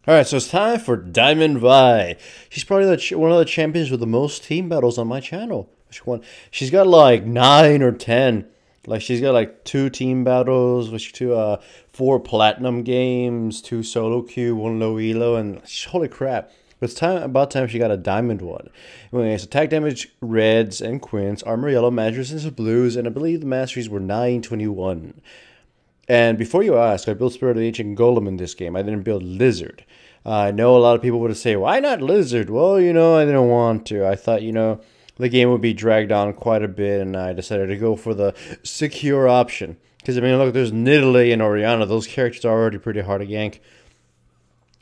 Alright, so it's time for Diamond Vi. She's probably one of the champions with the most team battles on my channel. She's got like 9 or 10. Like she's got like 2 team battles, which 4 platinum games, 2 solo queue, 1 low elo, and holy crap. It's about time she got a diamond one. Anyways, attack damage reds and quints, armor yellow, mattresses blues, and I believe the masteries were 921. And before you ask, I built Spirit of the Ancient Golem in this game. I didn't build Lizard. I know a lot of people would say, why not Lizard? Well, I didn't want to. I thought, the game would be dragged on quite a bit, and I decided to go for the secure option. Because, look, there's Nidalee and Orianna. Those characters are already pretty hard to gank.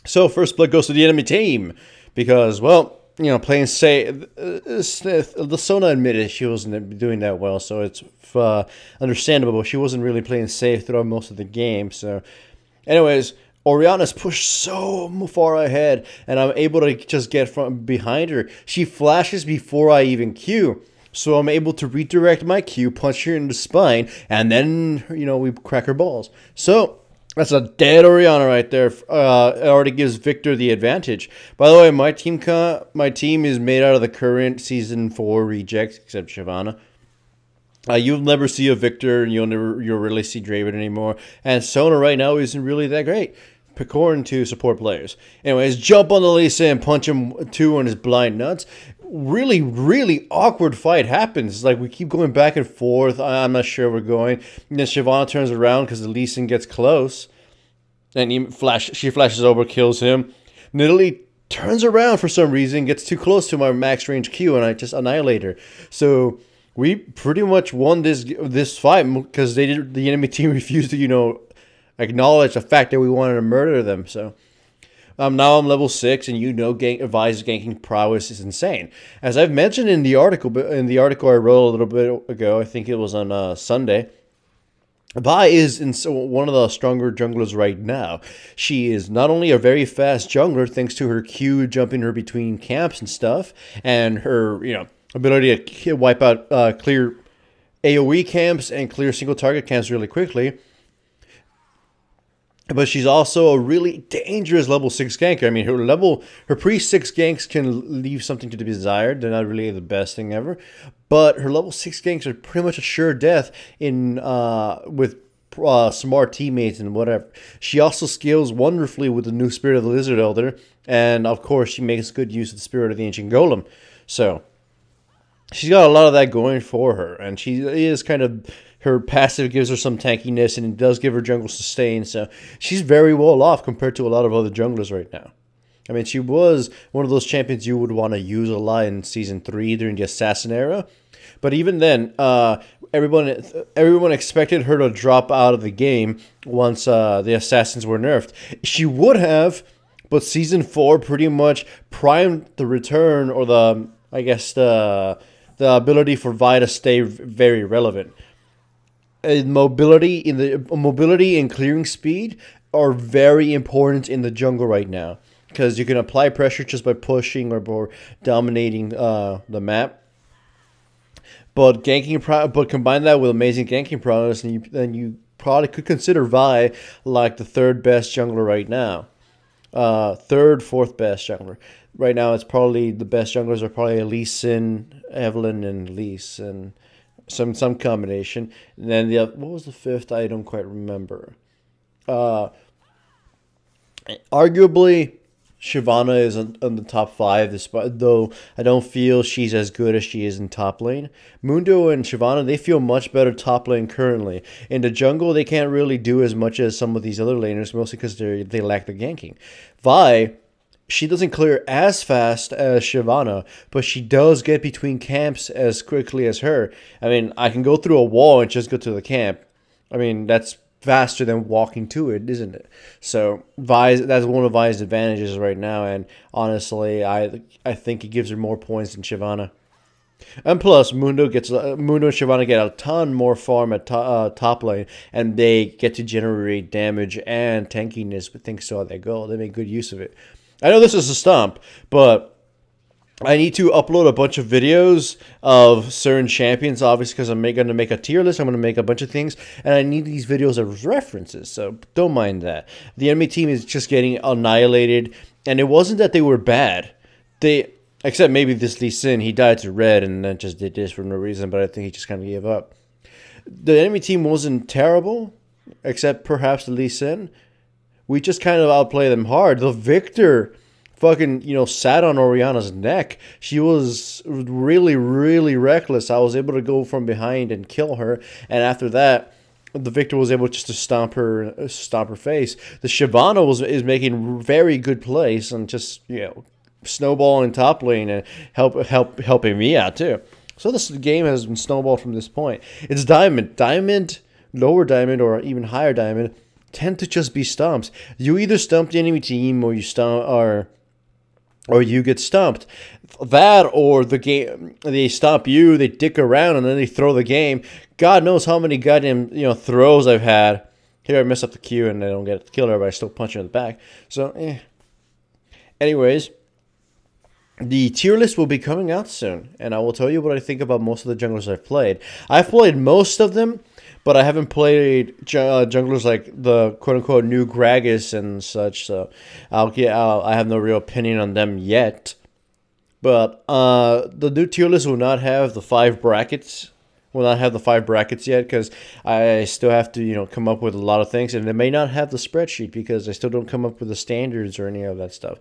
So, first blood goes to the enemy team. Because, well, playing safe. The Sona admitted she wasn't doing that well, so it's understandable. But she wasn't really playing safe throughout most of the game. So, anyways, Orianna's pushed so far ahead, and I'm able to just get from behind her. She flashes before I even Q. So I'm able to redirect my Q, punch her in the spine, and then, we crack her balls. So that's a dead Orianna right there. It already gives Victor the advantage. By the way, my team is made out of the current Season 4 rejects, except Shyvana. You'll never see a Victor, and you'll really see Draven anymore. And Sona right now isn't really that great, according to support players. Anyways, jump on the Lisa and punch him 2 on his blind nuts. Really, really awkward fight happens. It's like we keep going back and forth. I'm not sure where we're going. And then Shyvana turns around because the Lee Sin gets close. And she flashes over, kills him. Nidalee turns around for some reason, gets too close to my max range Q, and I just annihilate her. So we pretty much won this fight because the enemy team refused to, acknowledge the fact that we wanted to murder them. So now I'm level 6, and Vi's ganking prowess is insane. As I've mentioned in the article I wrote a little bit ago, I think it was on Sunday. Vi is one of the stronger junglers right now. She is not only a very fast jungler thanks to her Q jumping her between camps and stuff, and her ability to wipe out clear AoE camps and clear single target camps really quickly. But she's also a really dangerous level 6 ganker. Her pre-6 ganks can leave something to be desired. They're not really the best thing ever. But her level 6 ganks are pretty much a sure death with smart teammates and whatever. She also scales wonderfully with the new Spirit of the Lizard Elder. And, of course, she makes good use of the Spirit of the Ancient Golem. So she's got a lot of that going for her. And she is kind of... Her passive gives her some tankiness, and it does give her jungle sustain, so she's very well off compared to a lot of other junglers right now. She was one of those champions you would want to use a lot in Season 3 during the Assassin era. But even then, everyone expected her to drop out of the game once the Assassins were nerfed. She would have, but Season 4 pretty much primed the return, or the ability for Vi to stay very relevant. Mobility and clearing speed are very important in the jungle right now, because you can apply pressure just by pushing or dominating the map. But combine that with amazing ganking prowess, and then you probably could consider Vi like the 3rd best jungler right now. 3rd, 4th best jungler. Right now, it's probably the best junglers are probably Lee Sin, Evelynn, and Lise, and some combination. And then what was the 5th? I don't quite remember. Arguably, Shyvana is on the top 5, though I don't feel she's as good as she is in top lane. Mundo and Shyvana, they feel much better top lane currently. In the jungle, they can't really do as much as some of these other laners, mostly because they lack the ganking. Vi, she doesn't clear as fast as Shyvana, but she does get between camps as quickly as her. I can go through a wall and just go to the camp. That's faster than walking to it, isn't it? So that's one of Vi's advantages right now, and honestly, I think it gives her more points than Shyvana. And plus, Mundo and Shyvana get a ton more farm at top lane, and they get to generate damage and tankiness with things so they go. They make good use of it. I know this is a stomp, but I need to upload a bunch of videos of certain champions, obviously, because I'm going to make a tier list. I'm going to make a bunch of things, and I need these videos as references, so don't mind that. The enemy team is just getting annihilated, and it wasn't that they were bad. Except maybe this Lee Sin, he died to red and then just did this for no reason, but I think he just kind of gave up. The enemy team wasn't terrible, except perhaps the Lee Sin. We just kind of outplayed them hard. The Victor fucking, sat on Oriana's neck. She was really, really reckless. I was able to go from behind and kill her, and after that, the Victor was able just to stomp her face. The Shyvana is making very good plays and just snowballing top lane and helping me out too. So this game has been snowballed from this point. It's diamond, lower diamond, or even higher diamond tend to just be stomps. You either stump the enemy team or you get stumped. That or the game, they stomp you, they dick around, and then they throw the game. God knows how many goddamn throws I've had. Here I mess up the Q and I don't get to kill her, but I still punch her in the back. So, anyways, the tier list will be coming out soon, and I will tell you what I think about most of the junglers I've played. I've played most of them, but I haven't played junglers like the quote-unquote new Gragas and such, so I have no real opinion on them yet. But the new tier list will not have the 5 brackets. Will not have the 5 brackets yet, because I still have to come up with a lot of things, and they may not have the spreadsheet because I still don't come up with the standards or any of that stuff.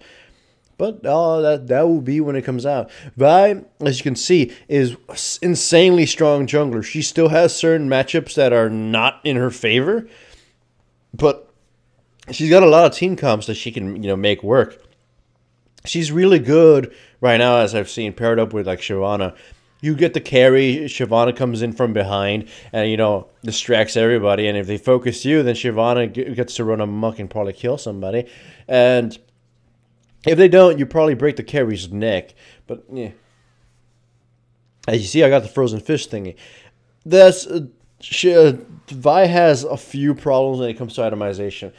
But that will be when it comes out. Vi, as you can see, is insanely strong jungler. She still has certain matchups that are not in her favor, but she's got a lot of team comps that she can make work. She's really good right now, as I've seen, paired up with like Shyvana. You get the carry, Shyvana comes in from behind and distracts everybody, and if they focus you, then Shyvana gets to run amok and probably kill somebody. And if they don't, you probably break the carry's neck. But, yeah. As you see, I got the frozen fish thingy. Vi has a few problems when it comes to itemization.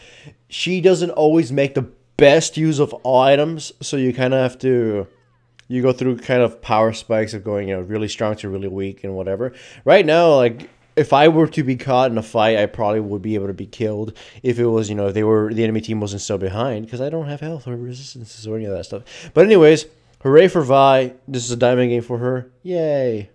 She doesn't always make the best use of all items, so you kind of have to... You go through kind of power spikes of going, really strong to really weak and whatever. Right now, like, if I were to be caught in a fight, I probably would be able to be killed if it was, if the enemy team wasn't so behind, because I don't have health or resistances or any of that stuff. But anyways, hooray for Vi. This is a diamond game for her. Yay.